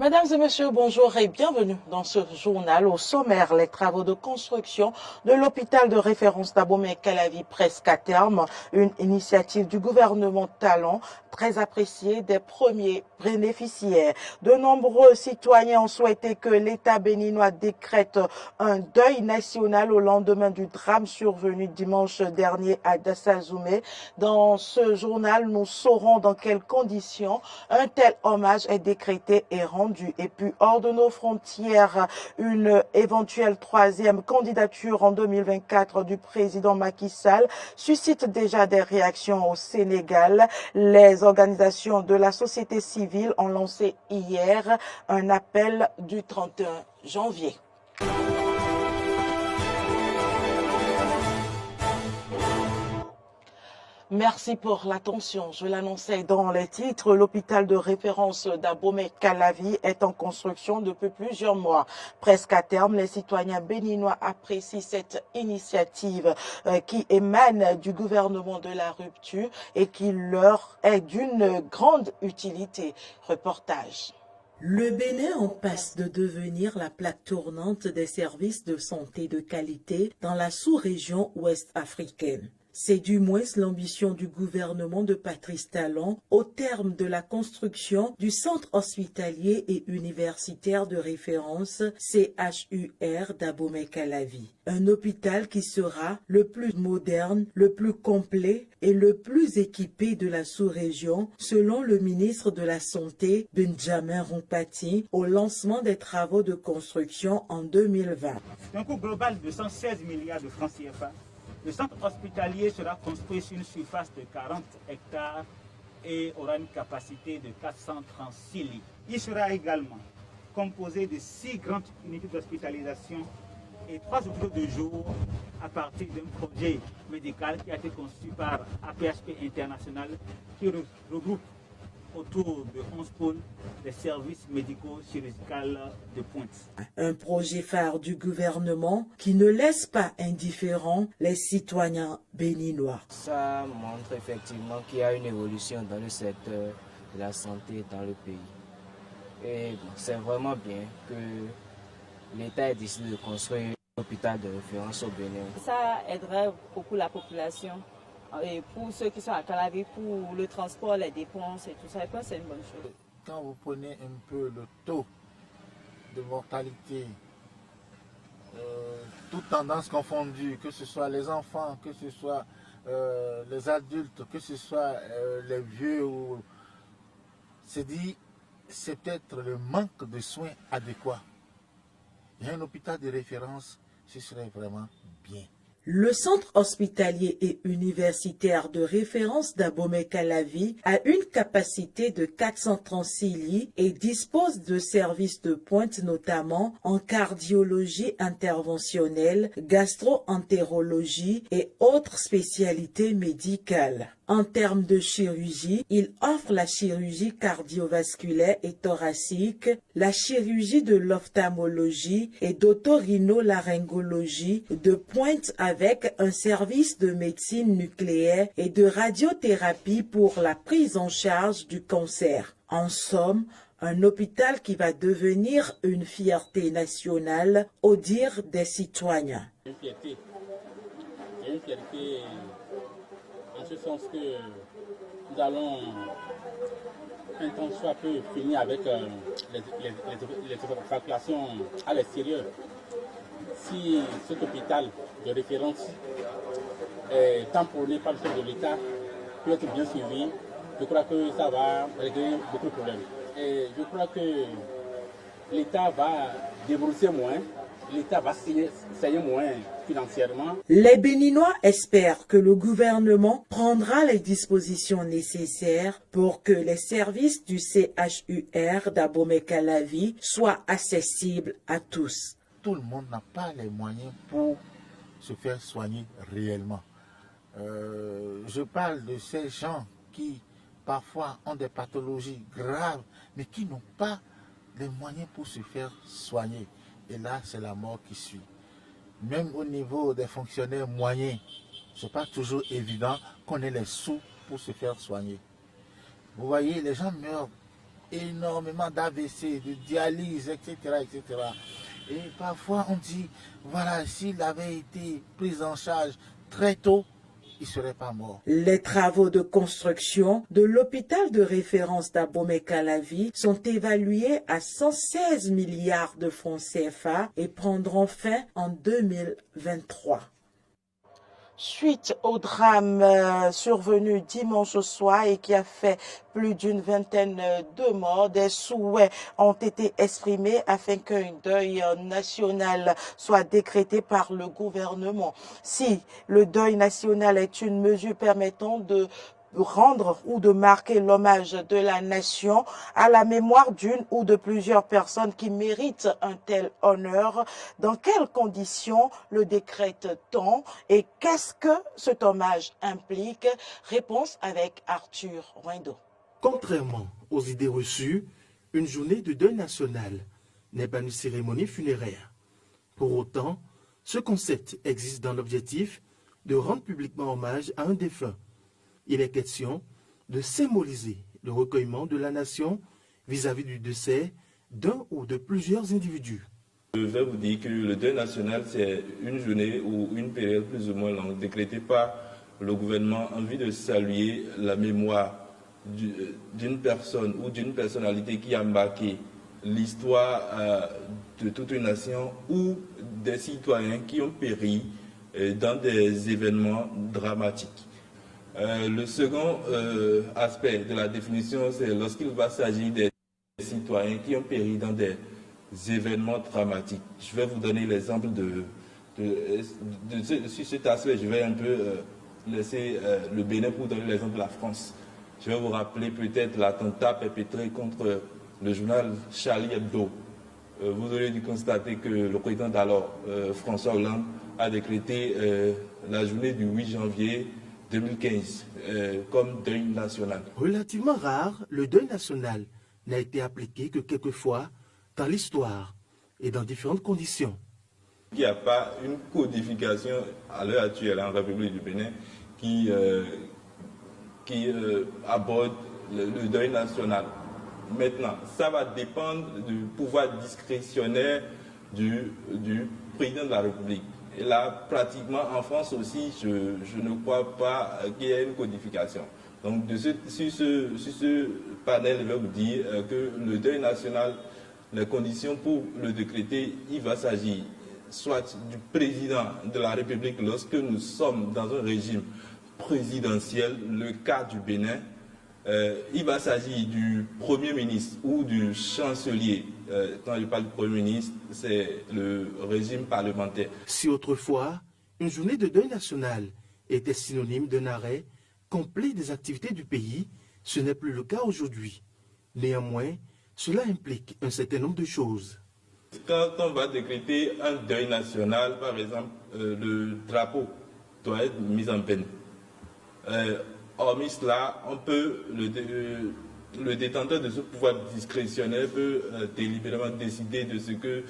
Mesdames et messieurs, bonjour et bienvenue dans ce journal. Au sommaire, les travaux de construction de l'hôpital de référence d'Abomey-Calavi presque à terme. Une initiative du gouvernement Talon très appréciée des premiers bénéficiaires. De nombreux citoyens ont souhaité que l'État béninois décrète un deuil national au lendemain du drame survenu dimanche dernier à Dassazoumé. Dans ce journal, nous saurons dans quelles conditions un tel hommage est décrété et rendu. Et puis, hors de nos frontières, une éventuelle troisième candidature en 2024 du président Macky Sall suscite déjà des réactions au Sénégal. Les organisations de la société civile ont lancé hier un appel du 31 janvier. Merci pour l'attention. Je l'annonçais dans les titres. L'hôpital de référence d'Abomey-Calavi est en construction depuis plusieurs mois. Presque à terme, les citoyens béninois apprécient cette initiative qui émane du gouvernement de la rupture et qui leur est d'une grande utilité. Reportage. Le Bénin en passe de devenir la plaque tournante des services de santé de qualité dans la sous-région ouest africaine. C'est du moins l'ambition du gouvernement de Patrice Talon au terme de la construction du centre hospitalier et universitaire de référence CHUR d'Abomey-Calavi. Un hôpital qui sera le plus moderne, le plus complet et le plus équipé de la sous-région, selon le ministre de la Santé, Benjamin Rompati, au lancement des travaux de construction en 2020. C'est un coût global de 116 milliards de francs CFA. Le centre hospitalier sera construit sur une surface de 40 hectares et aura une capacité de 436 lits. Il sera également composé de 6 grandes unités d'hospitalisation et 3 hôpitaux de jour à partir d'un projet médical qui a été conçu par APHP International qui regroupe autour de 11 pôles des services médicaux chirurgicaux de pointe. Un projet phare du gouvernement qui ne laisse pas indifférents les citoyens béninois. Ça montre effectivement qu'il y a une évolution dans le secteur de la santé dans le pays. Et c'est vraiment bien que l'État ait décidé de construire un hôpital de référence au Bénin. Ça aiderait beaucoup la population. Et pour ceux qui sont à Calavi, pour le transport, les dépenses et tout ça, je pense que c'est une bonne chose. Quand vous prenez un peu le taux de mortalité, toutes tendances confondues, que ce soit les enfants, que ce soit les adultes, que ce soit les vieux, c'est dit, c'est peut-être le manque de soins adéquats. Il y a un hôpital de référence, ce serait vraiment bien. Le centre hospitalier et universitaire de référence d'Abomey-Calavi a une capacité de 436 lits et dispose de services de pointe notamment en cardiologie interventionnelle, gastro-entérologie et autres spécialités médicales. En termes de chirurgie, il offre la chirurgie cardiovasculaire et thoracique, la chirurgie de l'ophtalmologie et d'otorhinolaryngologie de pointe avec un service de médecine nucléaire et de radiothérapie pour la prise en charge du cancer. En somme, un hôpital qui va devenir une fierté nationale au dire des citoyens. Une fierté. C'est une fierté en ce sens que nous allons un temps soit peu finir avec les évacuations à l'extérieur. Si cet hôpital de référence est tamponné par le chef de l'État, peut être bien suivi, je crois que ça va régler beaucoup de problèmes. Et je crois que l'État va débourser moins, l'État va saigner moins financièrement. Les Béninois espèrent que le gouvernement prendra les dispositions nécessaires pour que les services du CHUR d'Abomey-Calavi soient accessibles à tous. Tout le monde n'a pas les moyens pour se faire soigner réellement. Je parle de ces gens qui parfois ont des pathologies graves, mais qui n'ont pas les moyens pour se faire soigner. Et là, c'est la mort qui suit. Même au niveau des fonctionnaires moyens, ce n'est pas toujours évident qu'on ait les sous pour se faire soigner. Vous voyez, les gens meurent énormément d'AVC, de dialyse, etc., etc. Et parfois on dit, voilà, s'il avait été pris en charge très tôt, il ne serait pas mort. Les travaux de construction de l'hôpital de référence d'Abomey-Calavi sont évalués à 116 milliards de francs CFA et prendront fin en 2023. Suite au drame survenu dimanche soir et qui a fait plus d'une vingtaine de morts, des souhaits ont été exprimés afin qu'un deuil national soit décrété par le gouvernement. Si le deuil national est une mesure permettant de rendre ou de marquer l'hommage de la nation à la mémoire d'une ou de plusieurs personnes qui méritent un tel honneur, dans quelles conditions le décrète-t-on et qu'est-ce que cet hommage implique? Réponse avec Arthur Windo. Contrairement aux idées reçues, une journée de deuil national n'est pas une cérémonie funéraire. Pour autant, ce concept existe dans l'objectif de rendre publiquement hommage à un défunt. Il est question de symboliser le recueillement de la nation vis-à-vis du décès d'un ou de plusieurs individus. Je vais vous dire que le deuil national, c'est une journée ou une période plus ou moins longue décrétée par le gouvernement en vue de saluer la mémoire d'une personne ou d'une personnalité qui a marqué l'histoire de toute une nation ou des citoyens qui ont péri dans des événements dramatiques. Le second aspect de la définition, c'est lorsqu'il va s'agir des citoyens qui ont péri dans des événements dramatiques. Je vais vous donner l'exemple sur cet aspect. Je vais un peu laisser le Bénin pour donner l'exemple de la France. Je vais vous rappeler peut-être l'attentat perpétré contre le journal Charlie Hebdo. Vous aurez dû constater que le président d'alors, François Hollande, a décrété la journée du 8 janvier 2015 comme deuil national. Relativement rare, le deuil national n'a été appliqué que quelquefois dans l'histoire et dans différentes conditions. Il n'y a pas une codification à l'heure actuelle en République du Bénin qui aborde le deuil national. Maintenant, ça va dépendre du pouvoir discrétionnaire du président de la République. Et là, pratiquement en France aussi, je ne crois pas qu'il y ait une codification. Donc, sur ce panel, je vais vous dire que le deuil national, les conditions pour le décréter, il va s'agir soit du président de la République lorsque nous sommes dans un régime présidentiel, le cas du Bénin. Il va s'agir du Premier ministre ou du chancelier. Quand je parle du Premier ministre, c'est le régime parlementaire. Si autrefois, une journée de deuil national était synonyme d'un arrêt complet des activités du pays, ce n'est plus le cas aujourd'hui. Néanmoins, cela implique un certain nombre de choses. Quand on va décréter un deuil national, par exemple, le drapeau doit être mis en peine. Hormis cela, on peut, le détenteur de ce pouvoir discrétionnaire peut délibérément décider de ce que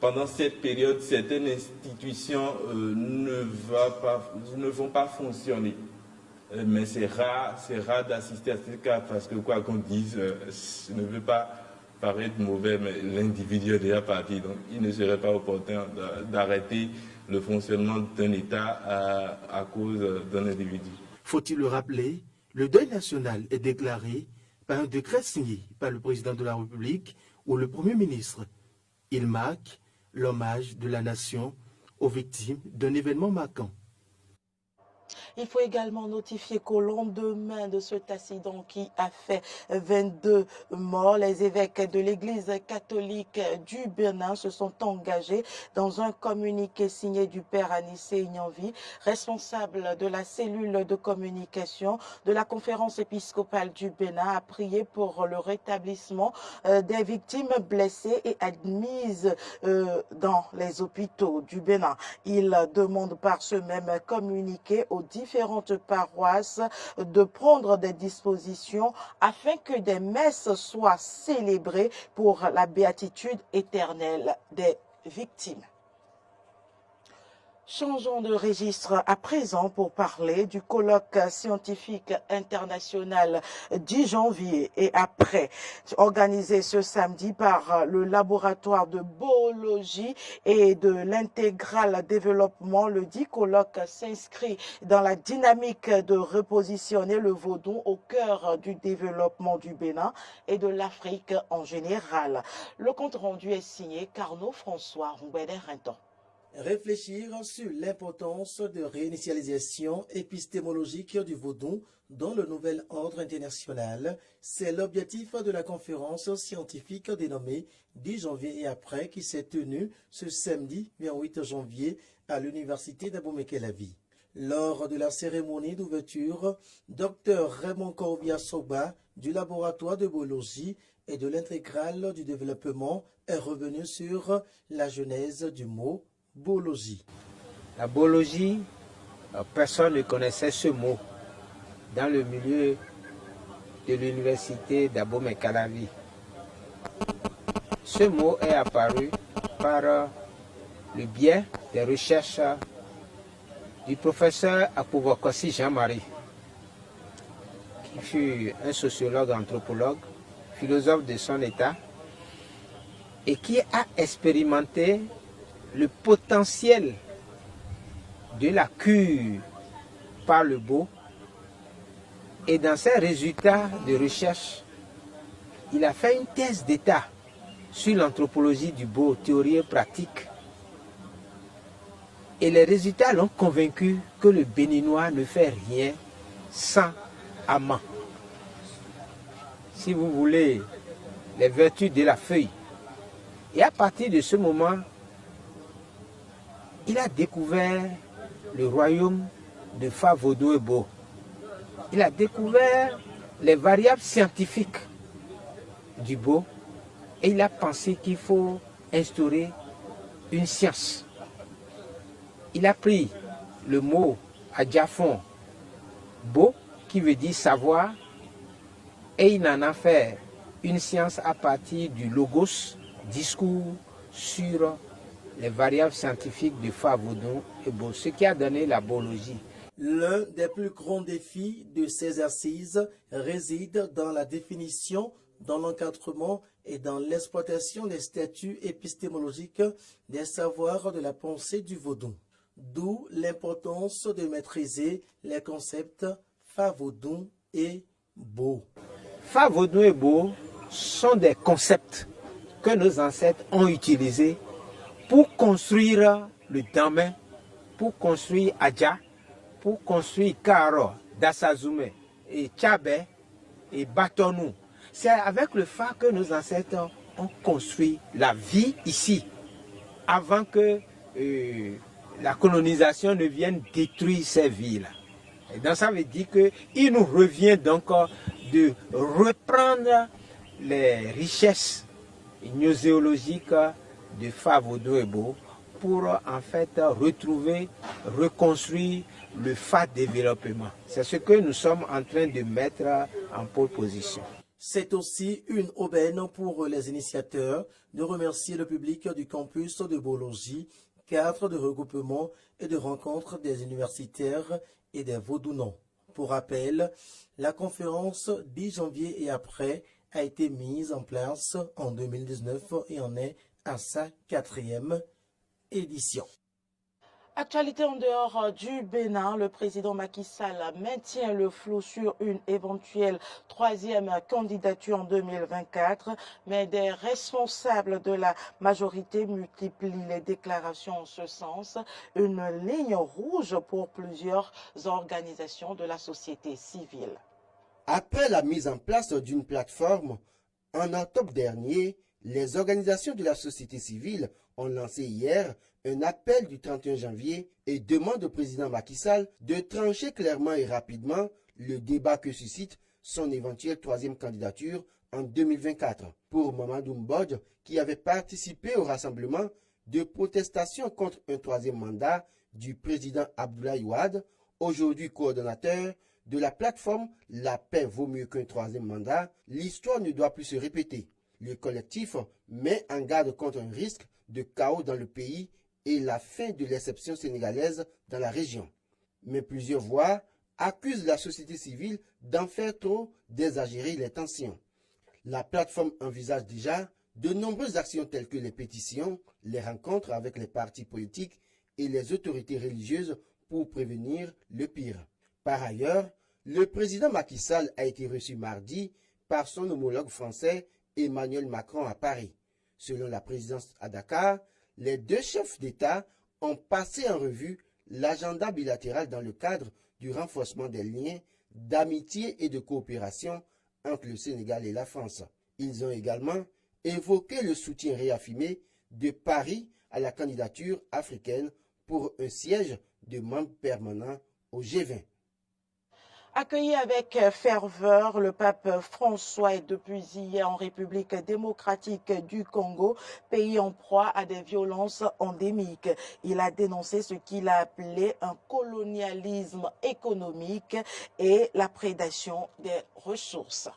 pendant cette période, certaines institutions ne vont pas fonctionner. Mais c'est rare d'assister à ce cas parce que quoi qu'on dise, je ne veux pas paraître mauvais, mais l'individu est déjà parti. Donc il ne serait pas opportun d'arrêter le fonctionnement d'un État à cause d'un individu. Faut-il le rappeler, le deuil national est déclaré par un décret signé par le président de la République ou le Premier ministre. Il marque l'hommage de la nation aux victimes d'un événement marquant. Il faut également notifier qu'au lendemain de cet accident qui a fait 22 morts, les évêques de l'Église catholique du Bénin se sont engagés dans un communiqué signé du père Anissé Ignanvi, responsable de la cellule de communication de la conférence épiscopale du Bénin, à prier pour le rétablissement des victimes blessées et admises dans les hôpitaux du Bénin. Il demande par ce même communiqué aux différentes paroisses de prendre des dispositions afin que des messes soient célébrées pour la béatitude éternelle des victimes. Changeons de registre à présent pour parler du colloque scientifique international 10 janvier et après, organisé ce samedi par le laboratoire de biologie et de l'intégral développement. Le dit colloque s'inscrit dans la dynamique de repositionner le vaudou au cœur du développement du Bénin et de l'Afrique en général. Le compte rendu est signé Carnot François Roubenet-Rinton. Réfléchir sur l'importance de réinitialisation épistémologique du vaudou dans le nouvel ordre international, c'est l'objectif de la conférence scientifique dénommée 10 janvier et après qui s'est tenue ce samedi 28 janvier à l'université d'Abomey-Calavi. Lors de la cérémonie d'ouverture, Dr Raymond Korbia-Soba du laboratoire de biologie et de l'intégrale du développement est revenu sur la genèse du mot biologie. La biologie, personne ne connaissait ce mot dans le milieu de l'université d'Abomey-Calavi. Ce mot est apparu par le biais des recherches du professeur Akpobokossi Jean-Marie, qui fut un sociologue, anthropologue, philosophe de son état, et qui a expérimenté le potentiel de la cure par le beau. Et dans ses résultats de recherche, il a fait une thèse d'état sur l'anthropologie du beau, théorie et pratique. Et les résultats l'ont convaincu que le Béninois ne fait rien sans amant. Si vous voulez, les vertus de la feuille. Et à partir de ce moment, il a découvert le royaume de Fa Vodou et Bo. Il a découvert les variables scientifiques du Bo et il a pensé qu'il faut instaurer une science. Il a pris le mot adjafon Bo qui veut dire savoir et il en a fait une science à partir du logos, discours sur les variables scientifiques de Fa Vodou et Bo, ce qui a donné la biologie. L'un des plus grands défis de ces exercices réside dans la définition, dans l'encadrement et dans l'exploitation des statuts épistémologiques des savoirs de la pensée du vaudou. D'où l'importance de maîtriser les concepts Fa Vodou et Bo. Fa Vodou et Bo sont des concepts que nos ancêtres ont utilisés pour construire le Damen, pour construire Adja, pour construire Karo, Dasazume, et Tchabe et Batonou. C'est avec le Fa que nos ancêtres ont construit la vie ici, avant que la colonisation ne vienne détruire ces villes. Et donc ça veut dire qu'il nous revient donc de reprendre les richesses gnoséologiques de Fa Vodou et Bo pour en fait retrouver, reconstruire le Fa développement. C'est ce que nous sommes en train de mettre en pole position. C'est aussi une aubaine pour les initiateurs de remercier le public du campus de biologie, cadre de regroupement et de rencontre des universitaires et des vaudounons. Pour rappel, la conférence 10 janvier et après a été mise en place en 2019 et en est à sa 4e édition. Actualité en dehors du Bénin, le président Macky Sall maintient le flou sur une éventuelle troisième candidature en 2024, mais des responsables de la majorité multiplient les déclarations en ce sens, une ligne rouge pour plusieurs organisations de la société civile. Après la mise en place d'une plateforme, en octobre dernier, les organisations de la société civile ont lancé hier un appel du 31 janvier et demandent au président Macky Sall de trancher clairement et rapidement le débat que suscite son éventuelle troisième candidature en 2024. Pour Mamadou Mbodj, qui avait participé au rassemblement de protestation contre un troisième mandat du président Abdoulaye Wade, aujourd'hui coordonnateur de la plateforme La paix vaut mieux qu'un troisième mandat, l'histoire ne doit plus se répéter. Le collectif met en garde contre un risque de chaos dans le pays et la fin de l'exception sénégalaise dans la région. Mais plusieurs voix accusent la société civile d'en faire trop, d'exagérer les tensions. La plateforme envisage déjà de nombreuses actions telles que les pétitions, les rencontres avec les partis politiques et les autorités religieuses pour prévenir le pire. Par ailleurs, le président Macky Sall a été reçu mardi par son homologue français Emmanuel Macron à Paris. Selon la présidence à Dakar, les deux chefs d'État ont passé en revue l'agenda bilatéral dans le cadre du renforcement des liens d'amitié et de coopération entre le Sénégal et la France. Ils ont également évoqué le soutien réaffirmé de Paris à la candidature africaine pour un siège de membre permanent au G20. Accueilli avec ferveur, le pape François est depuis hier en République démocratique du Congo, pays en proie à des violences endémiques. Il a dénoncé ce qu'il a appelé un colonialisme économique et la prédation des ressources.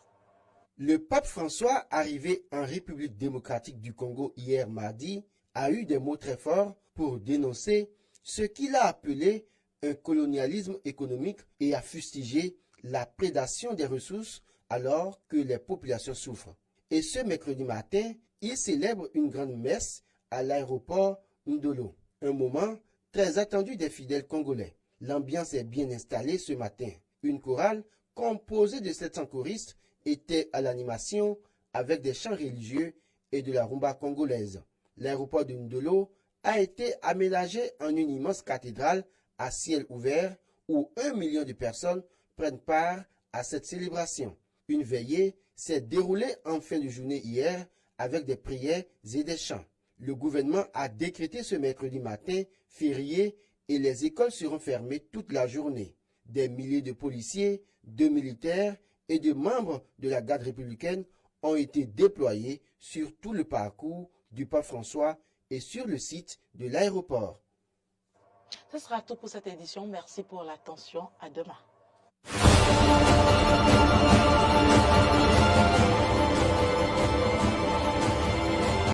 Le pape François, arrivé en République démocratique du Congo hier mardi, a eu des mots très forts pour dénoncer ce qu'il a appelé un colonialisme économique et a fustigé la prédation des ressources alors que les populations souffrent. Et ce mercredi matin, il célèbre une grande messe à l'aéroport Ndolo, un moment très attendu des fidèles congolais. L'ambiance est bien installée ce matin. Une chorale composée de 700 choristes était à l'animation avec des chants religieux et de la rumba congolaise. L'aéroport de Ndolo a été aménagé en une immense cathédrale à ciel ouvert où 1 million de personnes prennent part à cette célébration. Une veillée s'est déroulée en fin de journée hier avec des prières et des chants. Le gouvernement a décrété ce mercredi matin férié et les écoles seront fermées toute la journée. Des milliers de policiers, de militaires et de membres de la garde républicaine ont été déployés sur tout le parcours du pape François et sur le site de l'aéroport. Ce sera tout pour cette édition. Merci pour l'attention. À demain.